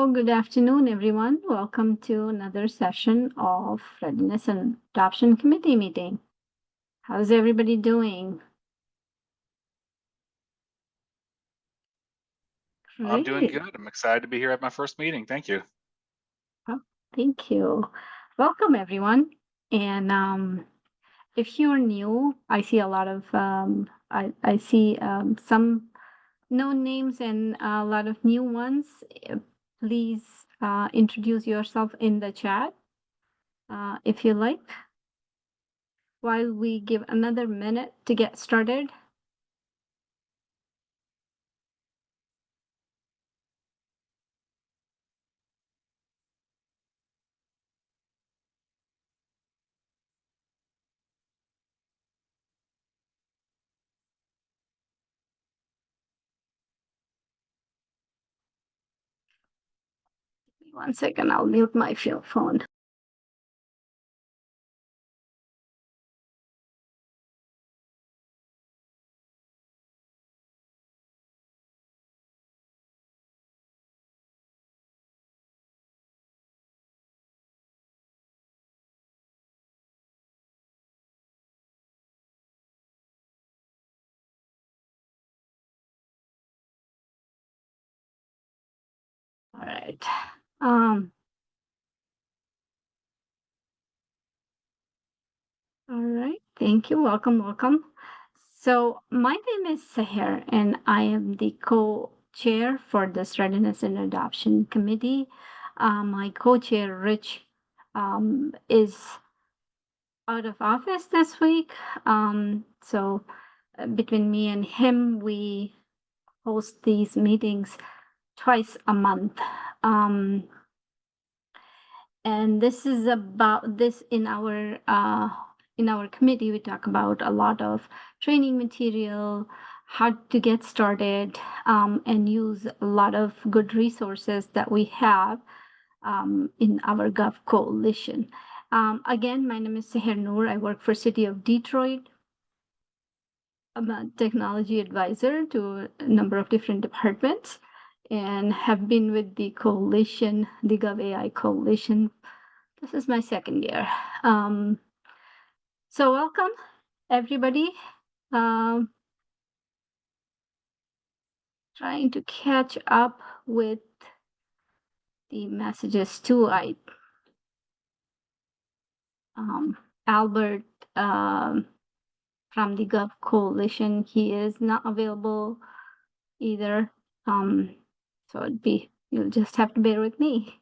So good afternoon, everyone. Welcome to another session of Readiness and Adoption Committee meeting. How's everybody doing? I'm doing Great. good. I'm excited to be here at my first meeting. Thank you. Oh, thank you. Welcome, everyone. And if you're new, I see a lot of I see some known names and a lot of new ones. Please introduce yourself in the chat if you like, while we give another minute to get started. One second, I'll mute my phone. All right. All right. Thank you. Welcome. So my name is Seher, and I am the co-chair for this Readiness and Adoption Committee. My co-chair, Rich, is out of office this week. So between me and him, we host these meetings twice a month. And this is about this in our committee. We talk about a lot of training material, how to get started, and use a lot of good resources that we have in our GovAI Coalition. Again, my name is Seher Noor. I work for City of Detroit. I'm a technology advisor to a number of different departments and have been with the coalition, the GovAI Coalition. This is my second year. So welcome, everybody. Trying to catch up with the messages too. Albert from the GovAI Coalition, he is not available either. So you'll just have to bear with me.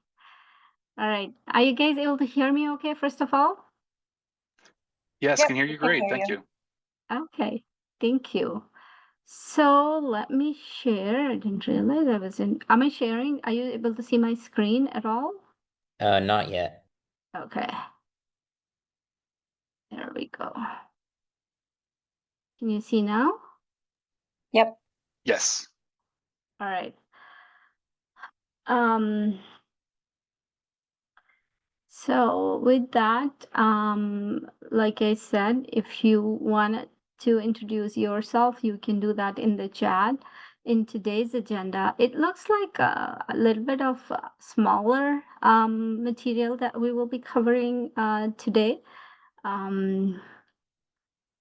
All right. Are you guys able to hear me okay, first of all? Yes, Yep, can hear you great. Thank you. Okay, thank you. So let me share. I didn't realize I was in. Am I sharing? Are you able to see my screen at all? Not yet. Okay. There we go. Can you see now? Yep. Yes. All right. So with that, like I said, if you want to introduce yourself, you can do that in the chat. In today's agenda, it looks like a little bit of smaller material that we will be covering today.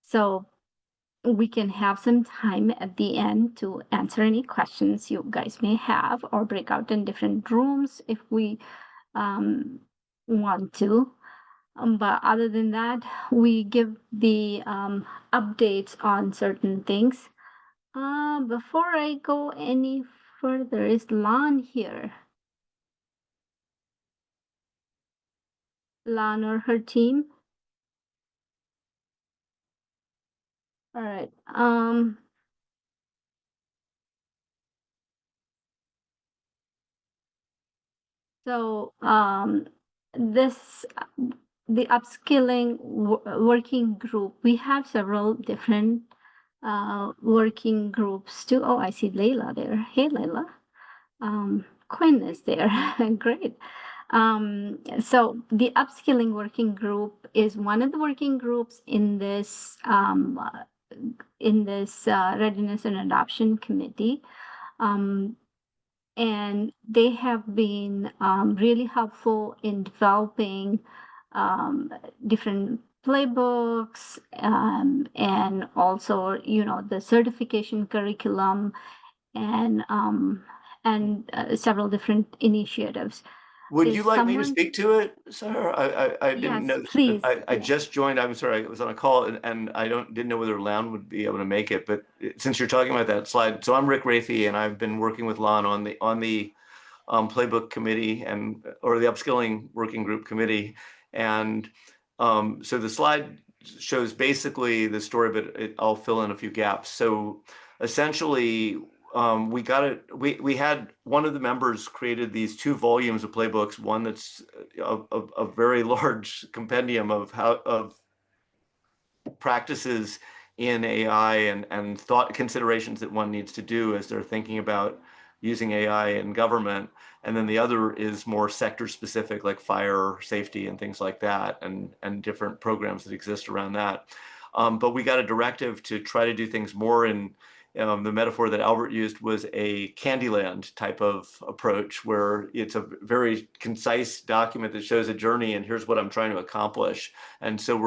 So we can have some time at the end to answer any questions you guys may have, or break out in different rooms if we want to. But other than that, we give the updates on certain things. Before I go any further, is Lan here? Lan or her team? All right. So the upskilling working group, we have several different working groups too. Oh, I see Layla there. Hey, Layla. Quinn is there. Great. So the upskilling working group is one of the working groups in this Readiness and Adoption Committee. and they have been really helpful in developing different playbooks, and also, the certification curriculum, and several different initiatives. Would Is you like me to someone? speak to it, Sarah? I didn't Yes, know. please. I Yes. just joined. I'm sorry, I was on a call and I didn't know whether Lon would be able to make it. But since you're talking about that slide, so I'm Rick Rafey, and I've been working with Lon on the playbook committee or the upskilling working group committee, and so the slide shows basically the story, but I'll fill in a few gaps. So essentially, we got it. We had one of the members created these 2 volumes of playbooks. One that's a very large compendium of practices in AI and thought considerations that one needs to do as they're thinking about using AI in government. And then the other is more sector specific, like fire safety and things like that, and different programs that exist around that. But we got a directive to try to do things more in the metaphor that Albert used was a Candyland type of approach, where it's a very concise document that shows a journey and here's what I'm trying to accomplish. And so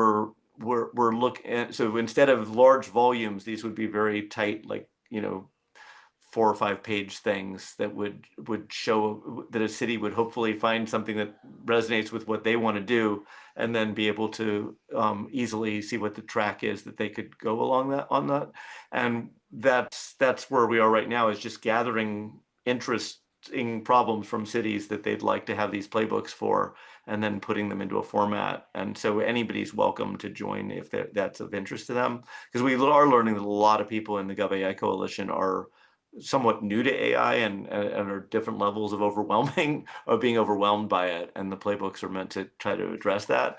we're looking at, so instead of large volumes, these would be very tight, like 4 or 5 page things that would show that a city would hopefully find something that resonates with what they want to do, and then be able to easily see what the track is that they could go along that on that. And that's where we are right now, is just gathering interesting problems from cities that they'd like to have these playbooks for, and then putting them into a format. And so anybody's welcome to join if that's of interest to them, because we are learning that a lot of people in the GovAI Coalition are somewhat new to AI and are different levels of being overwhelmed by it, and the playbooks are meant to try to address that.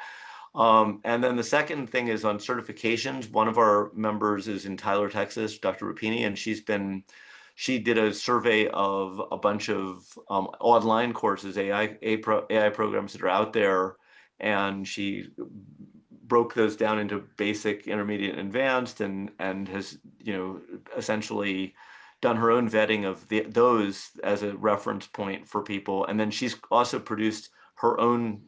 And then the second thing is on certifications. One of our members is in Tyler, Texas, Dr. Rapini, and she did a survey of a bunch of online courses, AI programs that are out there, and she broke those down into basic, intermediate, and advanced, and has essentially done her own vetting of those as a reference point for people. And then she's also produced her own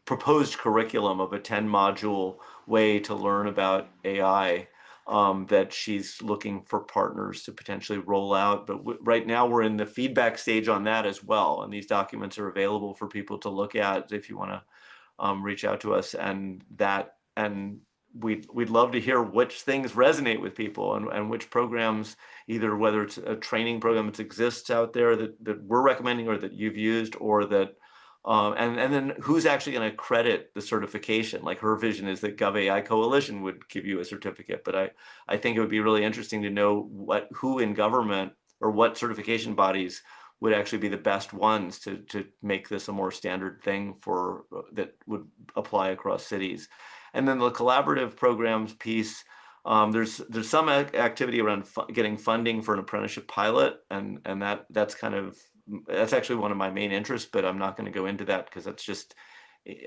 proposed curriculum of a 10 module way to learn about AI, that she's looking for partners to potentially roll out. But right now we're in the feedback stage on that as well, and these documents are available for people to look at if you want to reach out to us. And we'd love to hear which things resonate with people, and which programs, either whether it's a training program that exists out there that we're recommending, or that you've used, or that and then who's actually going to credit the certification. Like, her vision is that GovAI Coalition would give you a certificate, but I think it would be really interesting to know who in government, or what certification bodies would actually be the best ones to make this a more standard thing that would apply across cities. And then the collaborative programs piece, there's some activity around getting funding for an apprenticeship pilot, and that's actually one of my main interests, but I'm not going to go into that because that's just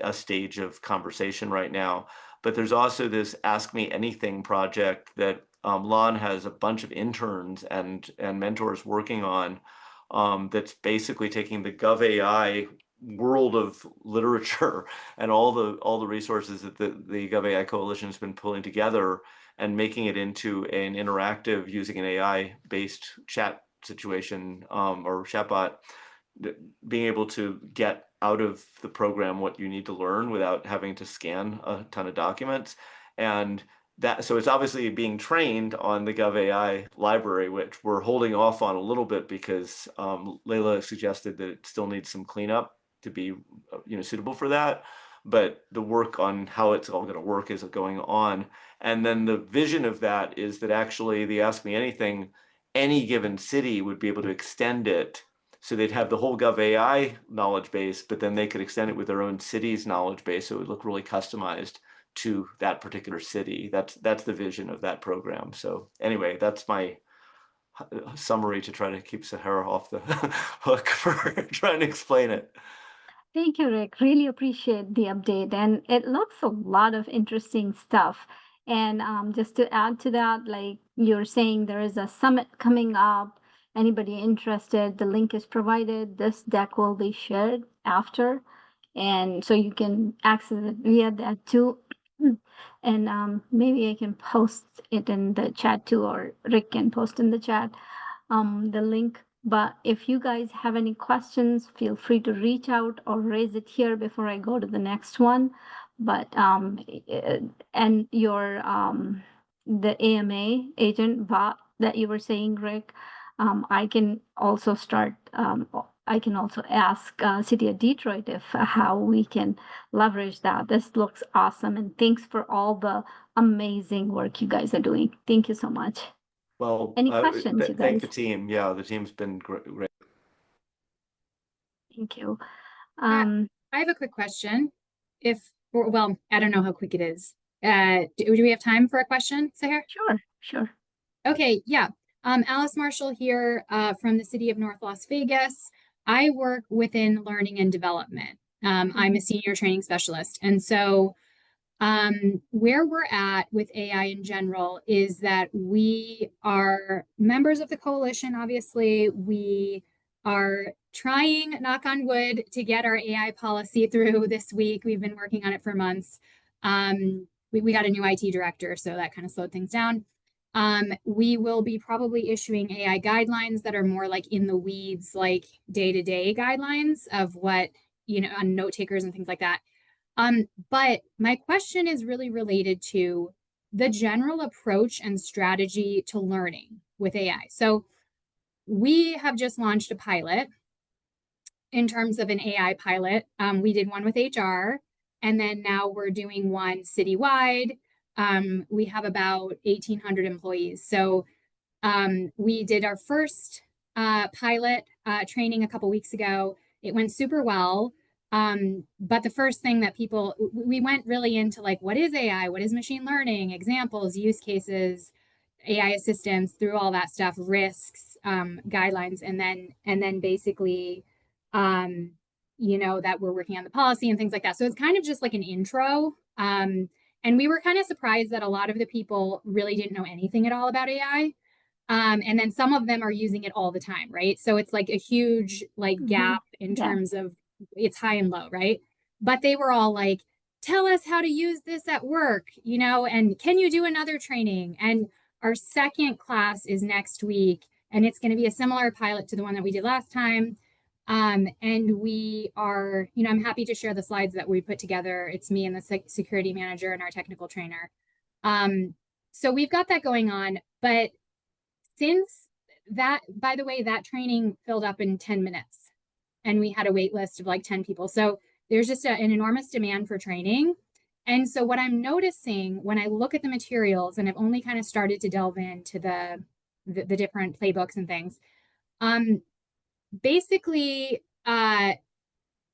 a stage of conversation right now. But there's also this Ask Me Anything project that Lon has a bunch of interns and mentors working on, that's basically taking the GovAI world of literature and all the resources that the GovAI Coalition has been pulling together, and making it into an interactive, using an AI-based chat situation, or chatbot, being able to get out of the program what you need to learn without having to scan a ton of documents. And so it's obviously being trained on the GovAI library, which we're holding off on a little bit because Layla suggested that it still needs some cleanup to be suitable for that. But the work on how it's all going to work is going on. And then the vision of that is that actually the Ask Me Anything, any given city would be able to extend it. So they'd have the whole GovAI knowledge base, but then they could extend it with their own city's knowledge base. So it would look really customized to that particular city. That's the vision of that program. So anyway, that's my summary to try to keep Sahara off the hook for trying to explain it. Thank you, Rick. Really appreciate the update. And it looks a lot of interesting stuff. And just to add to that, like you're saying, there is a summit coming up, anybody interested, the link is provided. This deck will be shared after, and so you can access it via that too. And maybe I can post it in the chat too, or Rick can post in the chat the link. But if you guys have any questions, feel free to reach out or raise it here before I go to the next one. But and your the AMA agent bot that you were saying, Rick, I can also start. I can also ask City of Detroit if how we can leverage that. This looks awesome, and thanks for all the amazing work you guys are doing. Thank you so much. Well, Any questions, you thank guys? the team. Yeah, the team's been great. Thank you. I have a quick question. Well, I don't know how quick it is. Do we have time for a question, Sahar? Sure. Okay, yeah. Alice Marshall here from the city of North Las Vegas. I work within learning and development. I'm a senior training specialist. And so where we're at with AI in general is that we are members of the coalition. Obviously, we are trying, knock on wood, to get our AI policy through this week. We've been working on it for months. We got a new IT director, so that kind of slowed things down. We will be probably issuing AI guidelines that are more like in the weeds, like day-to-day guidelines of what, on note takers and things like that. But my question is really related to the general approach and strategy to learning with AI. So we have just launched a pilot in terms of an AI pilot. We did one with HR, and then now we're doing one citywide. We have about 1,800 employees. So we did our first pilot training a couple weeks ago. It went super well. But the first thing that we went really into like, what is AI? What is machine learning? Examples, use cases, AI assistance, through all that stuff, risks, guidelines, and then basically, that we're working on the policy and things like that. So it's kind of just like an intro. And we were kind of surprised that a lot of the people really didn't know anything at all about AI. And then some of them are using it all the time, right? So it's like a huge gap in terms of it's high and low, right? But they were all like, tell us how to use this at work, and can you do another training? And our second class is next week, and it's going to be a similar pilot to the one that we did last time. And we are, I'm happy to share the slides that we put together. It's me and the security manager and our technical trainer. So we've got that going on, but since that, by the way, that training filled up in 10 minutes. And we had a wait list of like 10 people. So there's just an enormous demand for training. And so what I'm noticing when I look at the materials, and I've only kind of started to delve into the different playbooks and things, basically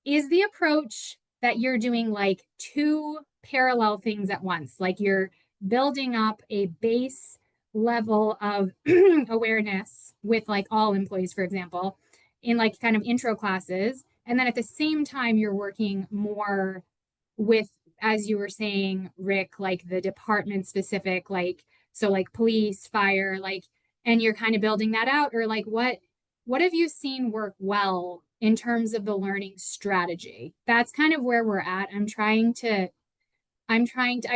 is the approach that you're doing like two parallel things at once. Like you're building up a base level of awareness with like all employees, for example, in like kind of intro classes. And then at the same time, you're working more with, as you were saying, Rick, like the department specific, like, so like police, fire, like, and you're kind of building that out, or like, what have you seen work well in terms of the learning strategy? That's kind of where we're at. I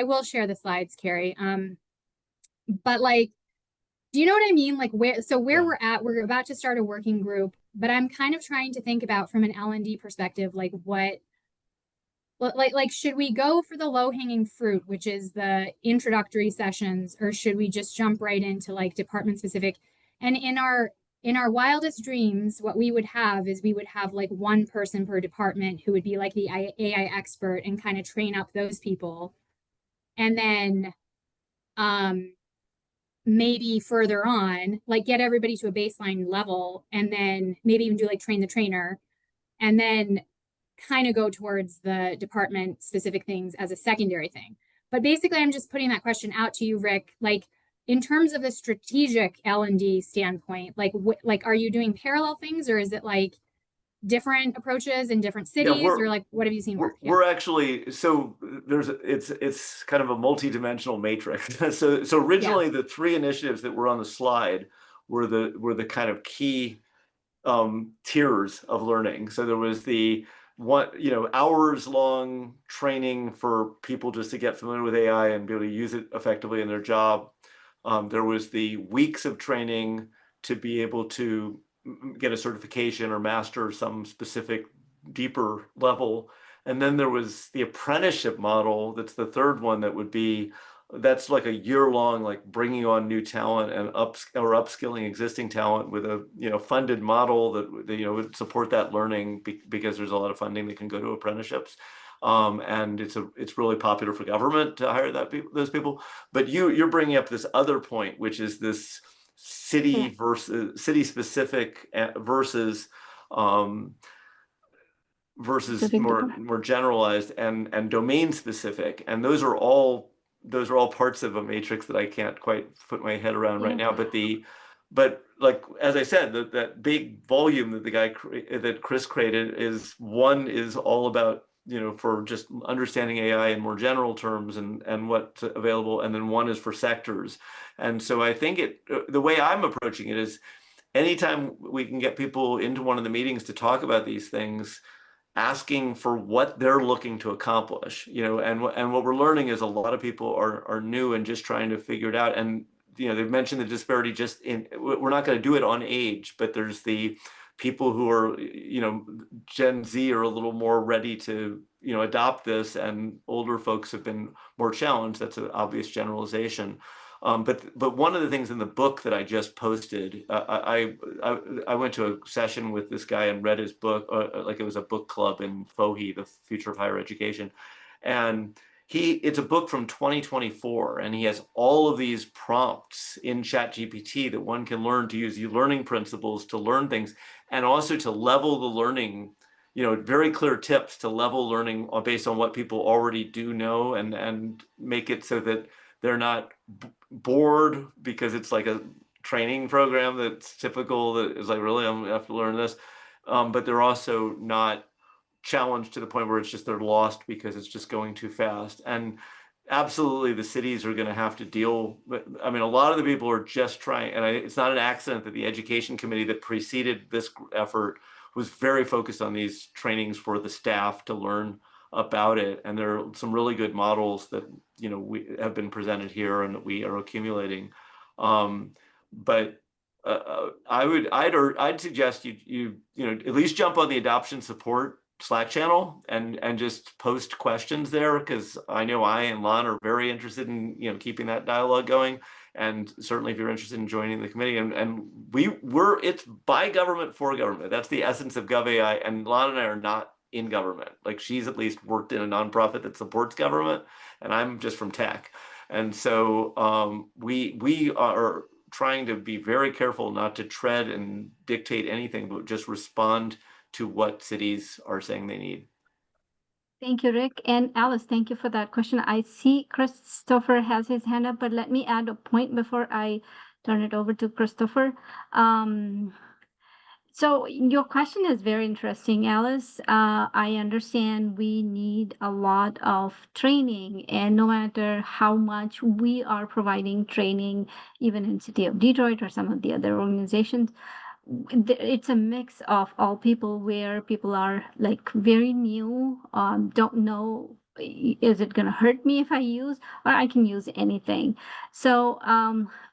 will share the slides, Carrie. But like, do you know what I mean? Like where we're at, we're about to start a working group, but I'm kind of trying to think about from an L&D perspective, like should we go for the low-hanging fruit, which is the introductory sessions, or should we just jump right into like department specific? And in our wildest dreams, what we would have is we would have like one person per department who would be like the AI expert and kind of train up those people. And then maybe further on, like get everybody to a baseline level, and then maybe even do like train the trainer, and then kind of go towards the department specific things as a secondary thing. But basically, I'm just putting that question out to you, Rick, like in terms of the strategic L&D standpoint, like are you doing parallel things, or is it like different approaches in different cities, or like what have you seen work? We're actually, so it's kind of a multi-dimensional matrix. So originally the three initiatives that were on the slide were the kind of key tiers of learning. So there was the hours long training for people just to get familiar with AI and be able to use it effectively in their job. There was the weeks of training to be able to get a certification or master some specific deeper level. And then there was the apprenticeship model. That's the third one. That's like a year-long, like bringing on new talent and upskilling existing talent with a funded model that would support that learning because there's a lot of funding that can go to apprenticeships. And it's really popular for government to hire those people. But you're bringing up this other point, which is this city versus city specific versus more generalized and domain specific, and those are all parts of a matrix that I can't quite put my head around right now. But like, as I said, that big volume that Chris created is all about for just understanding AI in more general terms and what's available, and then one is for sectors. And so I think the way I'm approaching it is, anytime we can get people into one of the meetings to talk about these things, asking for what they're looking to accomplish, and what we're learning is a lot of people are new and just trying to figure it out. And they've mentioned the disparity we're not going to do it on age, but there's the people who are Gen Z are a little more ready to adopt this, and older folks have been more challenged. That's an obvious generalization. But one of the things in the book that I just posted, I went to a session with this guy and read his book, like it was a book club in FOHI, the Future of Higher Education. And it's a book from 2024, and he has all of these prompts in ChatGPT that one can learn to use learning principles to learn things, and also to level the learning, very clear tips to level learning based on what people already do know, and make it so that they're not bored because it's like a training program that's typical, that is like, really, I'm gonna have to learn this. But they're also not challenged to the point where it's just they're lost because it's just going too fast. And absolutely, the cities are going to have to deal. I mean, a lot of the people are just trying, and it's not an accident that the education committee that preceded this effort was very focused on these trainings for the staff to learn about it. And there are some really good models that we have been presented here and that we are accumulating. But I'd suggest you at least jump on the adoption support Slack channel and just post questions there, because I know I and Lon are very interested in keeping that dialogue going. And certainly if you're interested in joining the committee, and it's by government for government. That's the essence of GovAI, and Lon and I are not in government. Like, she's at least worked in a nonprofit that supports government, and I'm just from tech. And so we are trying to be very careful not to tread and dictate anything, but just respond to what cities are saying they need. Thank you, Rick. And Alice, thank you for that question. I see Christopher has his hand up, but let me add a point before I turn it over to Christopher. So your question is very interesting, Alice. I understand we need a lot of training, and no matter how much we are providing training, even in City of Detroit or some of the other organizations, it's a mix of all people, where people are like very new, don't know, is it going to hurt me if I use, or I can use anything. So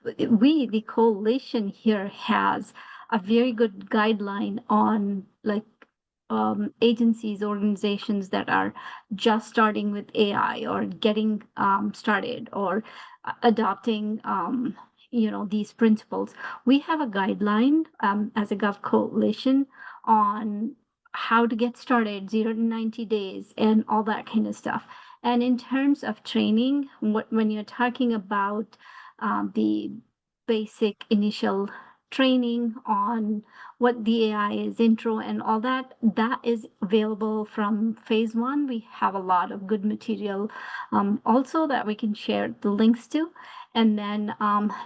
the coalition here has a very good guideline on like agencies, organizations that are just starting with AI or getting started or adopting these principles. We have a guideline as a Gov Coalition on how to get started, 0 to 90 days, and all that kind of stuff. And in terms of training, when you're talking about the basic initial training on what the AI is, intro and all that, that is available from phase 1. We have a lot of good material also that we can share the links to. And then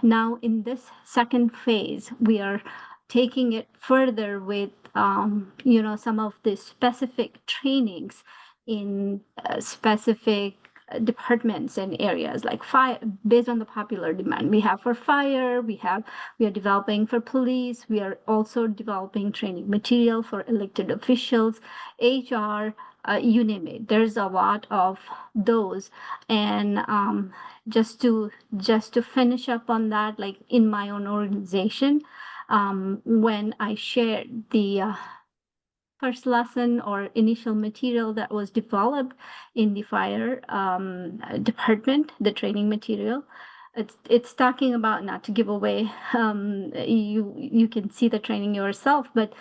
now in this second phase, we are taking it further with some of the specific trainings in specific departments and areas like fire, based on the popular demand. We have for fire, we are developing for police, we are also developing training material for elected officials, HR, you name it. There's a lot of those. And just to finish up on that, like in my own organization, when I shared the first lesson or initial material that was developed in the fire department, the training material, it's talking about, not to give away, you can see the training yourself, but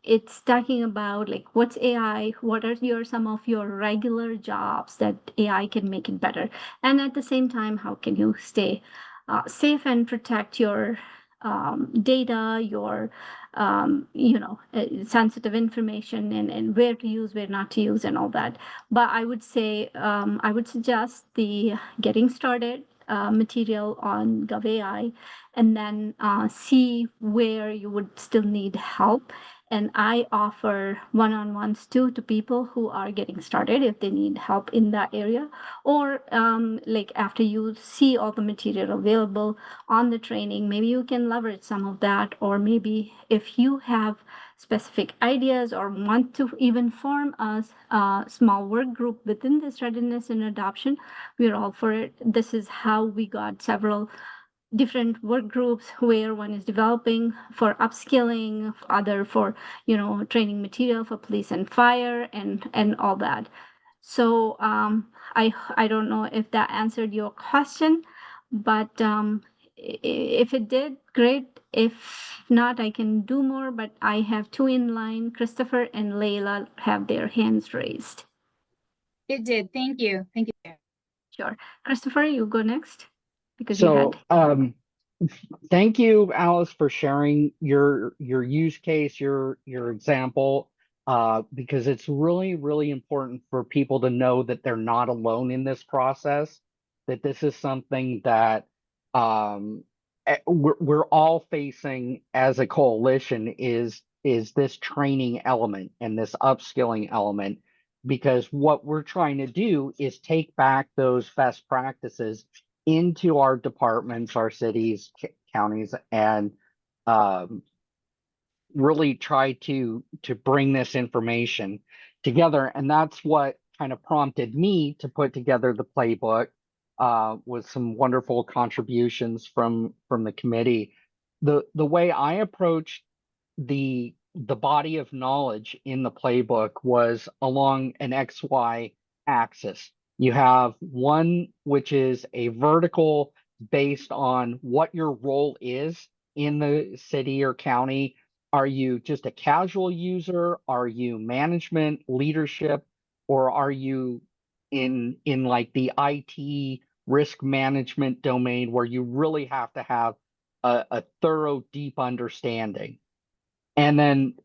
it's talking about like what's AI, what are some of your regular jobs that AI can make it better, and at the same time, how can you stay safe and protect your data, your sensitive information, and where to use, where not to use, and all that. But I would say, I would suggest the getting started material on GovAI, and then see where you would still need help. And I offer one-on-ones too to people who are getting started if they need help in that area, or like after you see all the material available on the training, maybe you can leverage some of that, or maybe if you have specific ideas or want to even form a small work group within this Readiness and Adoption, we're all for it. This is how we got several different work groups, where one is developing for upskilling, other for training material for police and fire, and all that. So I don't know if that answered your question, but if it did, great. If not, I can do more, but I have two in line. Christopher and Layla have their hands raised. It did. Thank you. Thank you. Sure. Christopher, you go next, because you So, had. thank you, Alice, for sharing your use case, your example, because it's really, really important for people to know that they're not alone in this process, that this is something that we're all facing as a coalition, is this training element and this upskilling element, because what we're trying to do is take back those best practices into our departments, our cities, counties, and really try to bring this information together. And that's what kind of prompted me to put together the playbook, with some wonderful contributions from the committee. The way I approached the body of knowledge in the playbook was along an XY axis. You have one which is a vertical based on what your role is in the city or county. Are you just a casual user? Are you management, leadership, or are you in like the IT risk management domain, where you really have to have a thorough, deep understanding? And then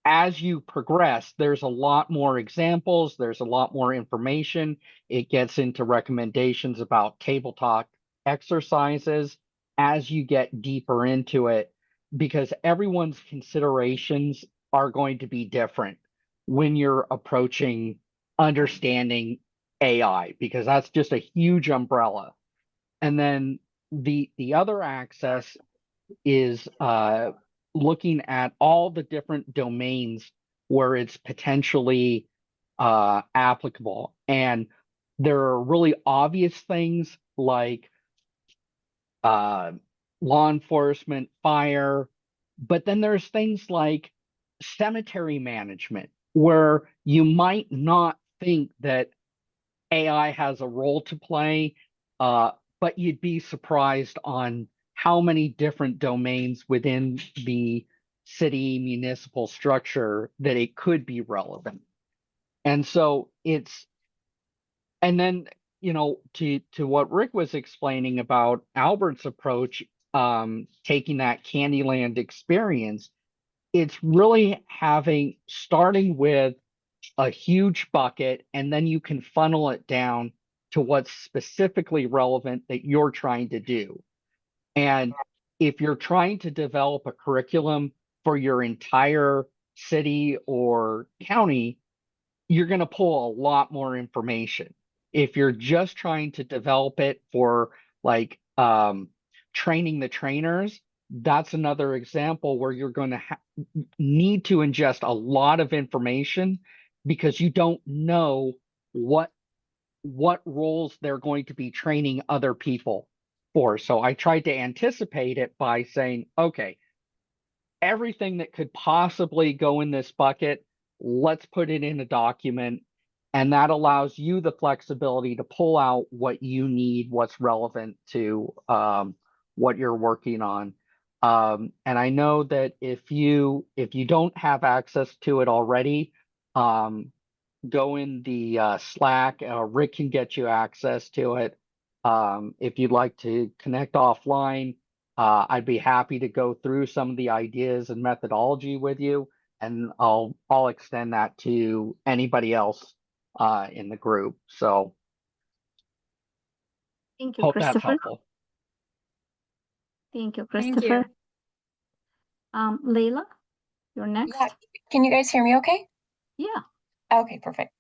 as you progress, there's a lot more examples, there's a lot more information. It gets into recommendations about tabletop exercises as you get deeper into it, because everyone's considerations are going to be different when you're approaching understanding AI, because that's just a huge umbrella. And then the other access is looking at all the different domains where it's potentially applicable. And there are really obvious things like law enforcement, fire, but then there's things like cemetery management, where you might not think that AI has a role to play, but you'd be surprised on how many different domains within the city municipal structure that it could be relevant. And so and then, to what Rick was explaining about Albert's approach, taking that Candyland experience, it's really starting with a huge bucket, and then you can funnel it down to what's specifically relevant that you're trying to do. And if you're trying to develop a curriculum for your entire city or county, you're going to pull a lot more information. if you're just trying to develop it for like training the trainers, that's another example where you're going to need to ingest a lot of information because you don't know what roles they're going to be training other people for. So I tried to anticipate it by saying, okay, everything that could possibly go in this bucket, let's put it in a document. And that allows you the flexibility to pull out what you need, what's relevant to what you're working on. And I know that if you don't have access to it already, go in the Slack. Rick can get you access to it. If you'd like to connect offline, I'd be happy to go through some of the ideas and methodology with you, and I'll extend that to anybody else in the group. So Thank you, hope that's Christopher. helpful. Thank you, Thank Christopher. you. Layla, you're next. Yeah, can you guys hear me okay? Yeah. Okay, perfect.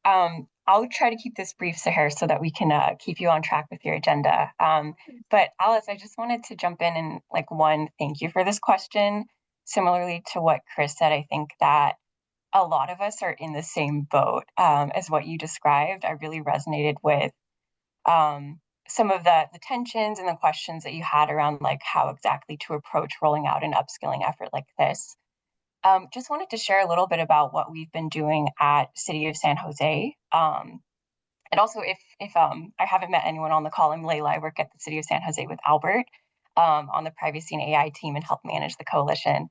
I'll try to keep this brief, Sahar, so that we can keep you on track with your agenda. But Alice, I just wanted to jump in and thank you for this question. Similarly to what Chris said, I think that a lot of us are in the same boat as what you described. I really resonated with some of the tensions and the questions that you had around like how exactly to approach rolling out an upskilling effort like this. Just wanted to share a little bit about what we've been doing at City of San Jose. And also, if I haven't met anyone on the call, I'm Layla. I work at the City of San Jose with Albert on the Privacy and AI team and help manage the coalition.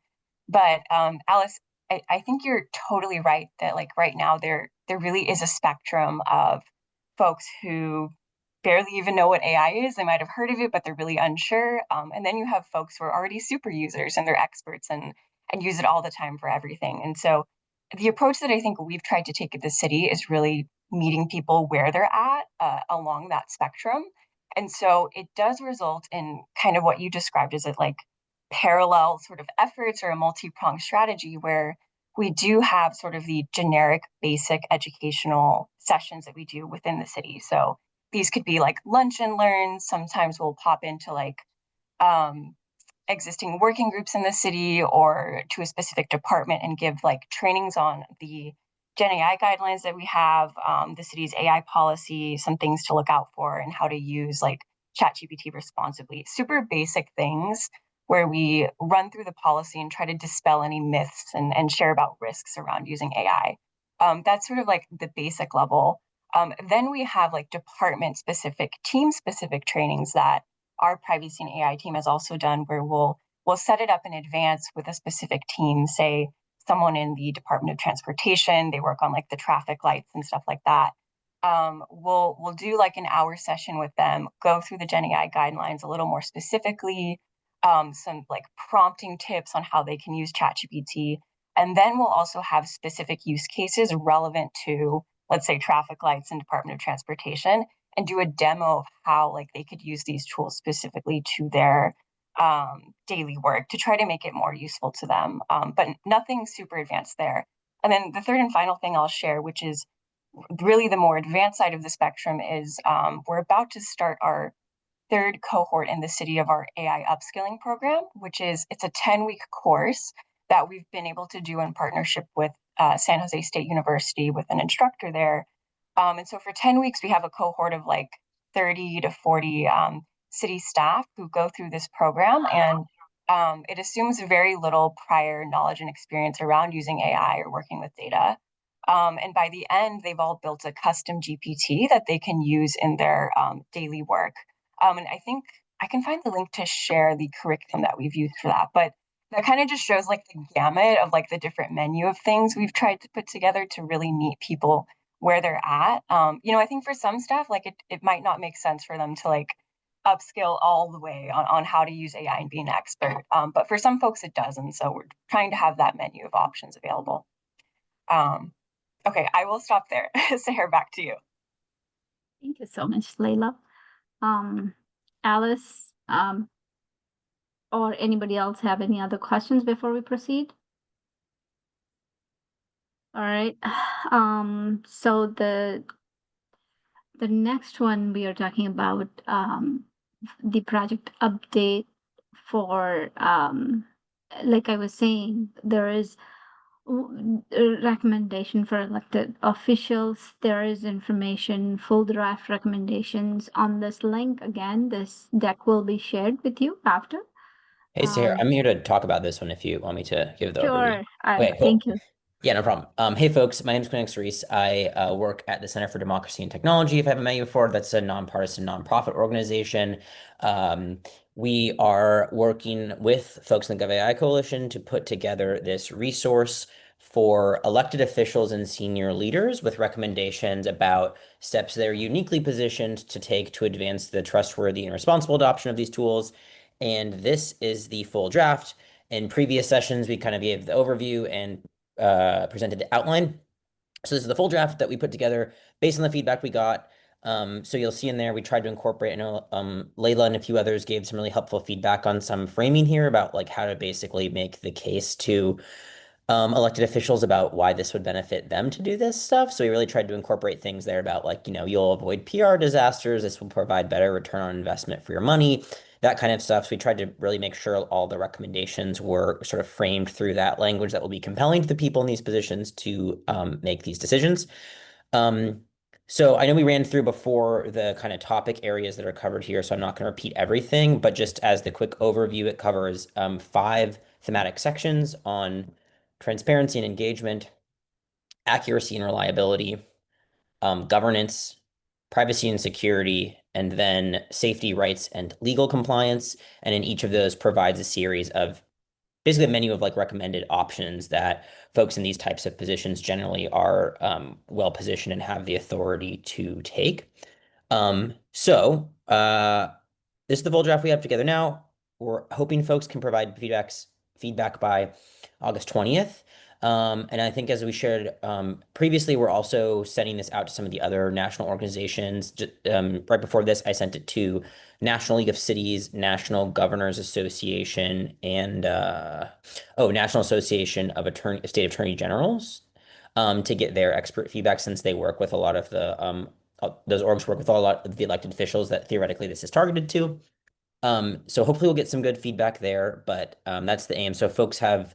But Alice, I think you're totally right that like right now there really is a spectrum of folks who barely even know what AI is. They might have heard of it, but they're really unsure. And then you have folks who are already super users and they're experts and use it all the time for everything. And so the approach that I think we've tried to take at the city is really meeting people where they're at along that spectrum. And so it does result in kind of what you described as like parallel sort of efforts or a multi-pronged strategy where we do have sort of the generic basic educational sessions that we do within the city. So these could be like lunch and learns. Sometimes we'll pop into like existing working groups in the city or to a specific department and give like trainings on the Gen AI guidelines that we have, the city's AI policy, some things to look out for, and how to use like ChatGPT responsibly. Super basic things where we run through the policy and try to dispel any myths and share about risks around using AI. That's sort of like the basic level. Then we have like department specific, team specific trainings that our privacy and AI team has also done, where we'll set it up in advance with a specific team, say someone in the Department of Transportation, they work on like the traffic lights and stuff like that. We'll do like an hour session with them, go through the Gen AI guidelines a little more specifically, some like prompting tips on how they can use ChatGPT. And then we'll also have specific use cases relevant to, let's say, traffic lights and Department of Transportation, and do a demo of how like they could use these tools specifically to their daily work to try to make it more useful to them, but nothing super advanced there. And then the third and final thing I'll share, which is really the more advanced side of the spectrum, is we're about to start our third cohort in the city of our AI upskilling program, which is it's a 10-week course that we've been able to do in partnership with San Jose State University with an instructor there. And so for 10 weeks, we have a cohort of like 30 to 40 city staff who go through this program, and it assumes very little prior knowledge and experience around using AI or working with data. And by the end, they've all built a custom GPT that they can use in their daily work. And I think I can find the link to share the curriculum that we've used for that. But that kind of just shows like the gamut of like the different menu of things we've tried to put together to really meet people where they're at. I think for some staff, like it might not make sense for them to like upskill all the way on how to use AI and be an expert. But for some folks it does. And so we're trying to have that menu of options available. Okay, I will stop there. Sahar, back to you. Thank you so much, Layla. Alice, or anybody else have any other questions before we proceed? All right. So the next one we are talking about the project update for like I was saying, there is a recommendation for elected officials. There is information, full draft recommendations on this link. Again, this deck will be shared with you after. Hey, Sarah, I'm here to talk about this one if you want me to give the overview. Sure. Okay, cool. Thank you. Yeah, no problem. Hey, folks, my name is Quinn Reese. I work at the Center for Democracy and Technology. If I haven't met you before, that's a nonpartisan nonprofit organization. We are working with folks in the GovAI Coalition to put together this resource for elected officials and senior leaders with recommendations about steps they're uniquely positioned to take to advance the trustworthy and responsible adoption of these tools. And this is the full draft. In previous sessions, we kind of gave the overview and presented the outline. So this is the full draft that we put together based on the feedback we got. So you'll see in there, we tried to incorporate, I know Layla and a few others gave some really helpful feedback on some framing here about like how to basically make the case to elected officials about why this would benefit them to do this stuff. So we really tried to incorporate things there about like, you'll avoid PR disasters. This will provide better return on investment for your money, that kind of stuff. So we tried to really make sure all the recommendations were sort of framed through that language that will be compelling to the people in these positions to make these decisions. So I know we ran through before the kind of topic areas that are covered here, so I'm not going to repeat everything, but just as the quick overview, it covers 5 thematic sections on transparency and engagement, accuracy and reliability, governance, privacy and security, and then safety, rights, and legal compliance. And in each of those provides a series of basically a menu of like recommended options that folks in these types of positions generally are well positioned and have the authority to take. So this is the full draft we have together now. We're hoping folks can provide feedback by August 20th. And I think as we shared previously, we're also sending this out to some of the other national organizations. Right before this, I sent it to National League of Cities, National Governors Association, and National Association of State Attorney Generals to get their expert feedback, since they work with a lot of the those orgs work with a lot of the elected officials that theoretically this is targeted to. So hopefully we'll get some good feedback there, but that's the aim. So if folks have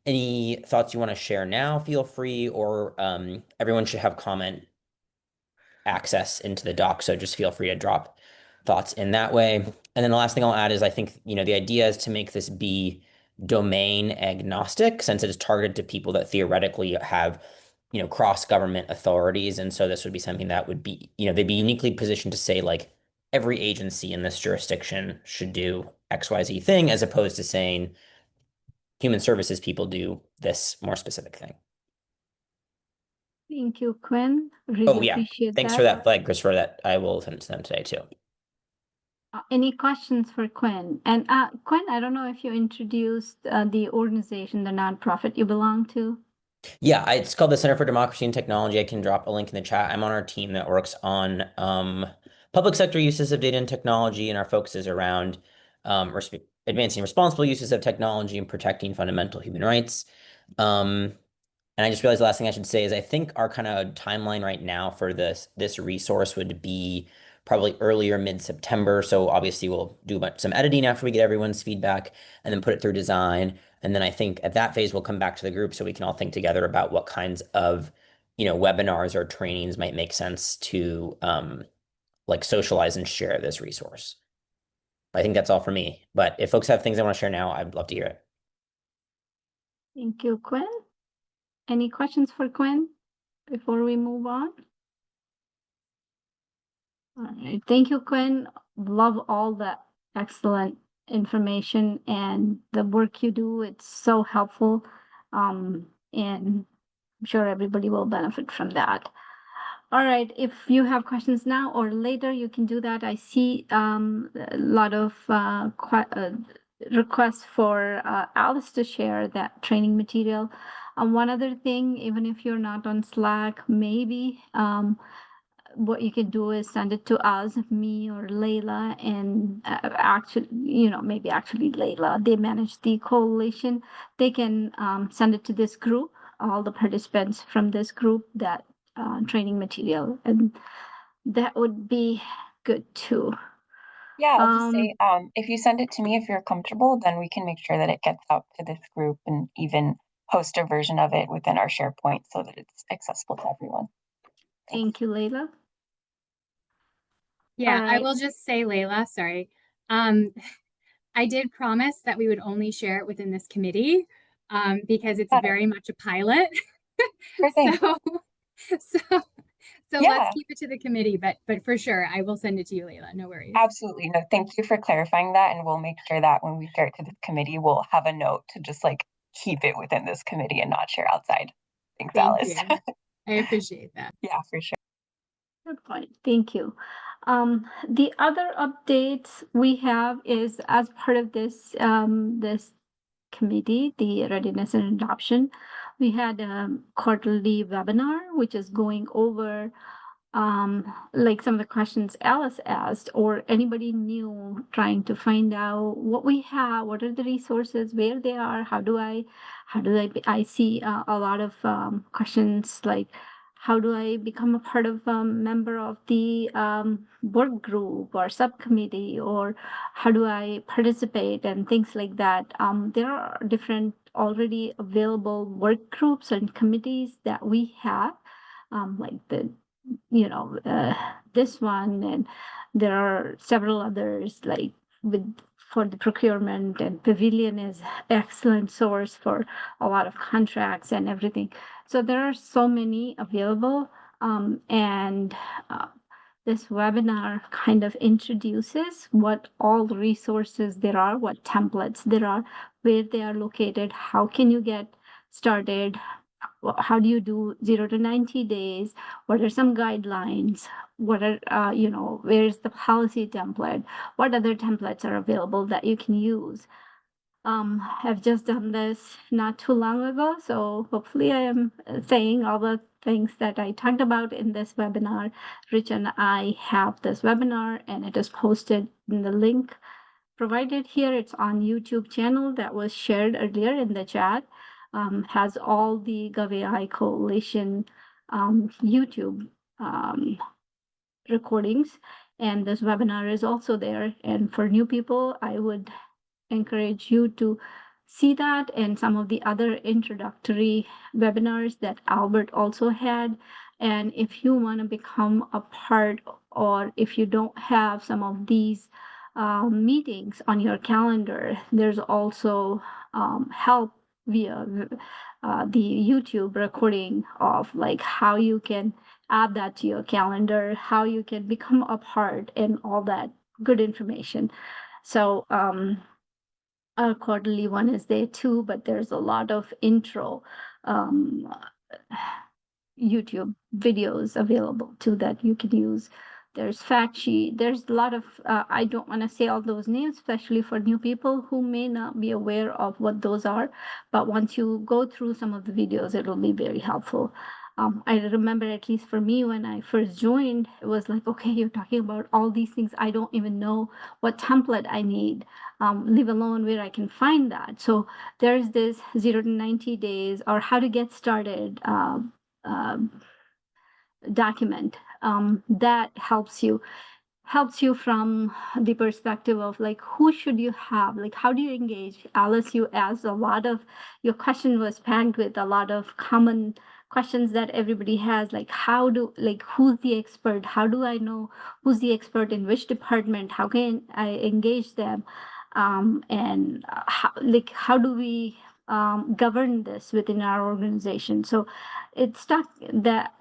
any thoughts you want to share now, feel free, or everyone should have comment access into the doc. So just feel free to drop thoughts in that way. And then the last thing I'll add is I think, the idea is to make this be domain agnostic, since it is targeted to people that theoretically have, cross-government authorities. And so this would be something that would be, they'd be uniquely positioned to say like every agency in this jurisdiction should do XYZ thing, as opposed to saying human services people do this more specific thing. Thank you, Quinn. Really appreciate Thanks that. for that flag, Christopher. That I will send it to them today too. Any questions for Quinn? And Quinn, I don't know if you introduced the organization, the nonprofit you belong to. Yeah, it's called the Center for Democracy and Technology. I can drop a link in the chat. I'm on our team that works on public sector uses of data and technology, and our focus is around advancing responsible uses of technology and protecting fundamental human rights. And I just realized the last thing I should say is I think our kind of timeline right now for this resource would be probably earlier mid-September. So obviously we'll do some editing after we get everyone's feedback and then put it through design. And then I think at that phase, we'll come back to the group so we can all think together about what kinds of, webinars or trainings might make sense to like socialize and share this resource. I think that's all for me. But if folks have things they want to share now, I'd love to hear it. Thank you, Quinn. Any questions for Quinn before we move on? All right. Thank you, Quinn. Love all the excellent information and the work you do. It's so helpful. And I'm sure everybody will benefit from that. All right. If you have questions now or later, you can do that. I see a lot of requests for Alice to share that training material. One other thing, even if you're not on Slack, maybe what you can do is send it to us, me or Layla, and maybe actually Layla. They manage the coalition. They can send it to this group, all the participants from this group, that training material, and that would be good too. Yeah, I'll just say, if you send it to me, if you're comfortable, then we can make sure that it gets out to this group and even post a version of it within our SharePoint so that it's accessible to everyone. Thank you, Layla. Yeah, I right. will just say, Layla, sorry. I did promise that we would only share it within this committee because it's Got it. very much a pilot. Sure thing. So Yeah. let's keep it to the committee, but for sure, I will send it to you, Layla. No worries. Absolutely. No, thank you for clarifying that. And we'll make sure that when we share it to this committee, we'll have a note to just like keep it within this committee and not share outside. Thanks, Thank Alice. you. I appreciate that. Yeah, for sure. Good point. Thank you. The other updates we have is as part of this this committee, the Readiness and Adoption, we had a quarterly webinar, which is going over like some of the questions Alice asked, or anybody new trying to find out what we have, what are the resources, where they are, I see a lot of questions like, how do I become a part of a member of the work group or subcommittee, or how do I participate and things like that. There are different already available work groups and committees that we have, like the this one, and there are several others like with for the procurement, and Pavilion is excellent source for a lot of contracts and everything. So there are so many available, and this webinar kind of introduces what all resources there are, what templates there are, where they are located, how can you get started, how do you do 0 to 90 days, what are some guidelines, what are where's the policy template, what other templates are available that you can use. I've just done this not too long ago, so hopefully I am saying all the things that I talked about in this webinar. Rich and I have this webinar, and it is posted in the link provided here. It's on YouTube channel that was shared earlier in the chat. Has all the GovAI Coalition YouTube recordings, and this webinar is also there. And for new people, I would encourage you to see that and some of the other introductory webinars that Albert also had. And if you want to become a part, or if you don't have some of these meetings on your calendar, there's also help via the YouTube recording of like how you can add that to your calendar, how you can become a part, and all that good information. So our quarterly one is there too, but there's a lot of intro YouTube videos available too that you can use. There's fact sheet. There's a lot of, I don't want to say all those names, especially for new people who may not be aware of what those are. But once you go through some of the videos, it'll be very helpful. I remember, at least for me, when I first joined, it was like, okay, you're talking about all these things. I don't even know what template I need, leave alone where I can find that. So there's this 0 to 90 days, or how to get started document that helps you from the perspective of like, who should you have, like, how do you engage. Alice, you asked a lot of, your question was packed with a lot of common questions that everybody has, like who's the expert, how do I know who's the expert in which department, how can I engage them, and how do we govern this within our organization. So it's stuck that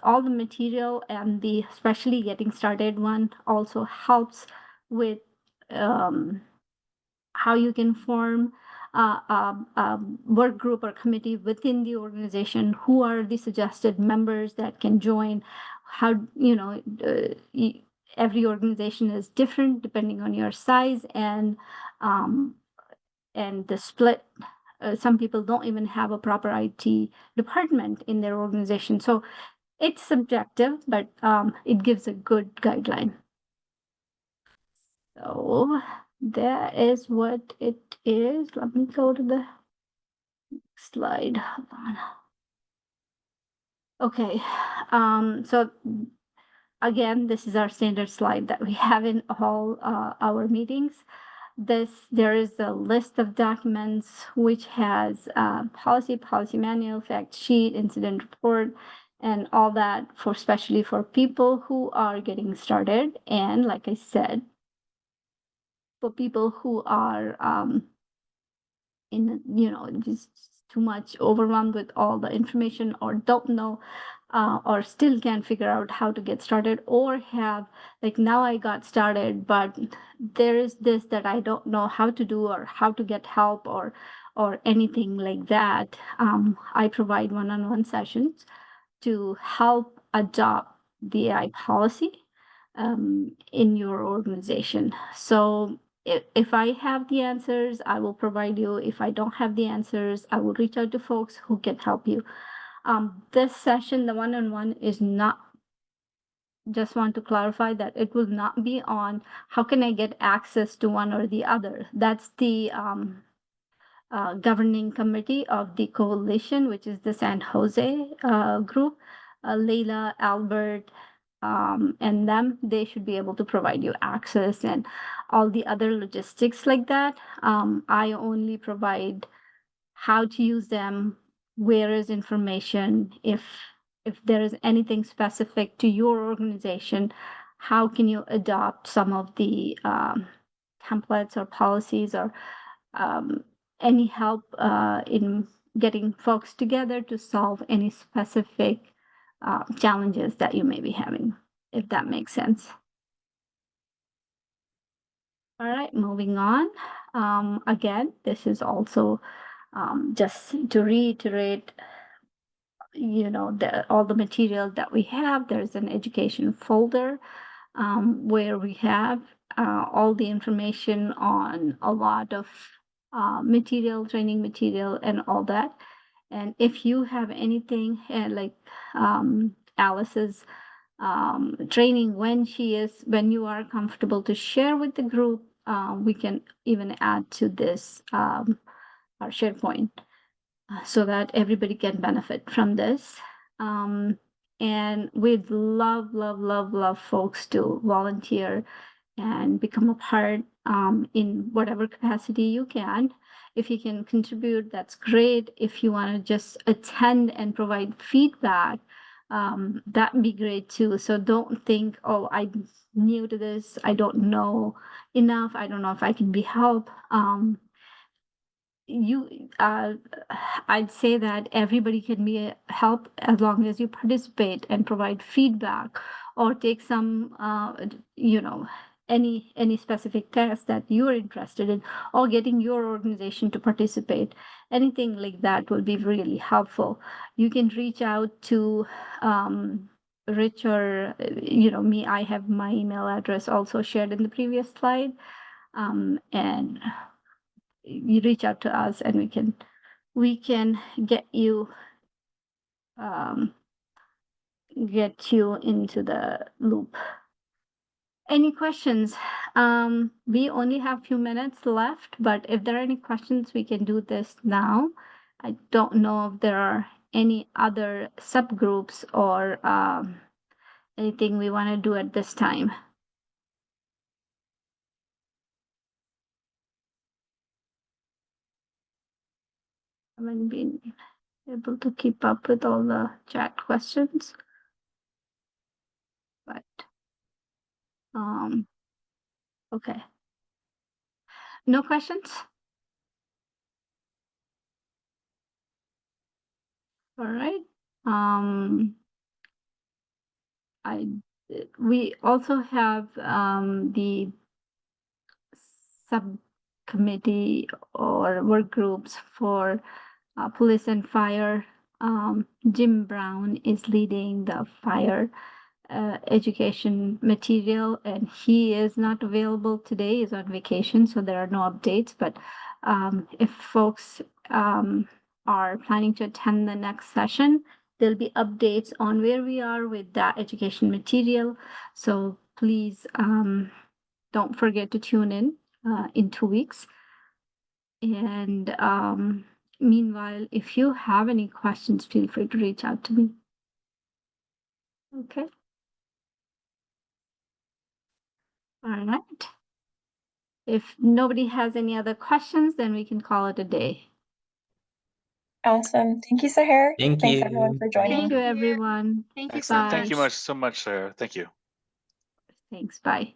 all the material, and the especially getting started one also helps with how you can form a work group or committee within the organization, who are the suggested members that can join, how every organization is different depending on your size, and the split. Some people don't even have a proper IT department in their organization. So it's subjective, but it gives a good guideline. So that is what it is. Let me go to the next slide. Hold on. Okay, so again, this is our standard slide that we have in all our meetings. There is a list of documents which has policy manual, fact sheet, incident report, and all that for especially for people who are getting started. And like I said, for people who are just too much overwhelmed with all the information, or don't know, or still can't figure out how to get started, or have like, now I got started, but there is this that I don't know how to do, or how to get help, or anything like that. I provide one-on-one sessions to help adopt the AI policy in your organization. So if I have the answers, I will provide you. If I don't have the answers, I will reach out to folks who can help you. This session, the one-on-one, is not, just want to clarify that it will not be on how can I get access to one or the other. That's the governing committee of the coalition, which is the San Jose group. Leila, Albert, and them, they should be able to provide you access and all the other logistics like that. I only provide how to use them, where is information, if there is anything specific to your organization, how can you adopt some of the templates or policies, or any help in getting folks together to solve any specific challenges that you may be having, if that makes sense. All right, moving on. Again, this is also just to reiterate, all the material that we have. There's an education folder where we have all the information on a lot of material, training material, and all that. And if you have anything like Alice's training, when you are comfortable to share with the group, we can even add to this our SharePoint so that everybody can benefit from this. And we'd love folks to volunteer and become a part in whatever capacity you can. If you can contribute, that's great. If you want to just attend and provide feedback, that'd be great too. So don't think, oh, I'm new to this, I don't know enough, I don't know if I can be helped. I'd say that everybody can be a help as long as you participate and provide feedback, or take some any specific test that you're interested in, or getting your organization to participate. Anything like that will be really helpful. You can reach out to Rich or me. I have my email address also shared in the previous slide, and you reach out to us, and we can get you into the loop. Any questions? We only have a few minutes left, but if there are any questions, we can do this now. I don't know if there are any other subgroups or anything we want to do at this time. I haven't been able to keep up with all the chat questions, but okay. No questions? All right. We also have the subcommittee or work groups for police and fire. Jim Brown is leading the fire education material, and he is not available today. He's on vacation, so there are no updates. But if folks are planning to attend the next session, there'll be updates on where we are with that education material. So please don't forget to tune in 2 weeks. And meanwhile, if you have any questions, feel free to reach out to me. Okay. All right. If nobody has any other questions, then we can call it a day. Awesome. Thank you, Sahar. Thank Thanks you. everyone for joining. Thank you, you. everyone. Thank you so Excellent. Thank you Bye. so much, Sarah. Thank you. Thanks. Bye.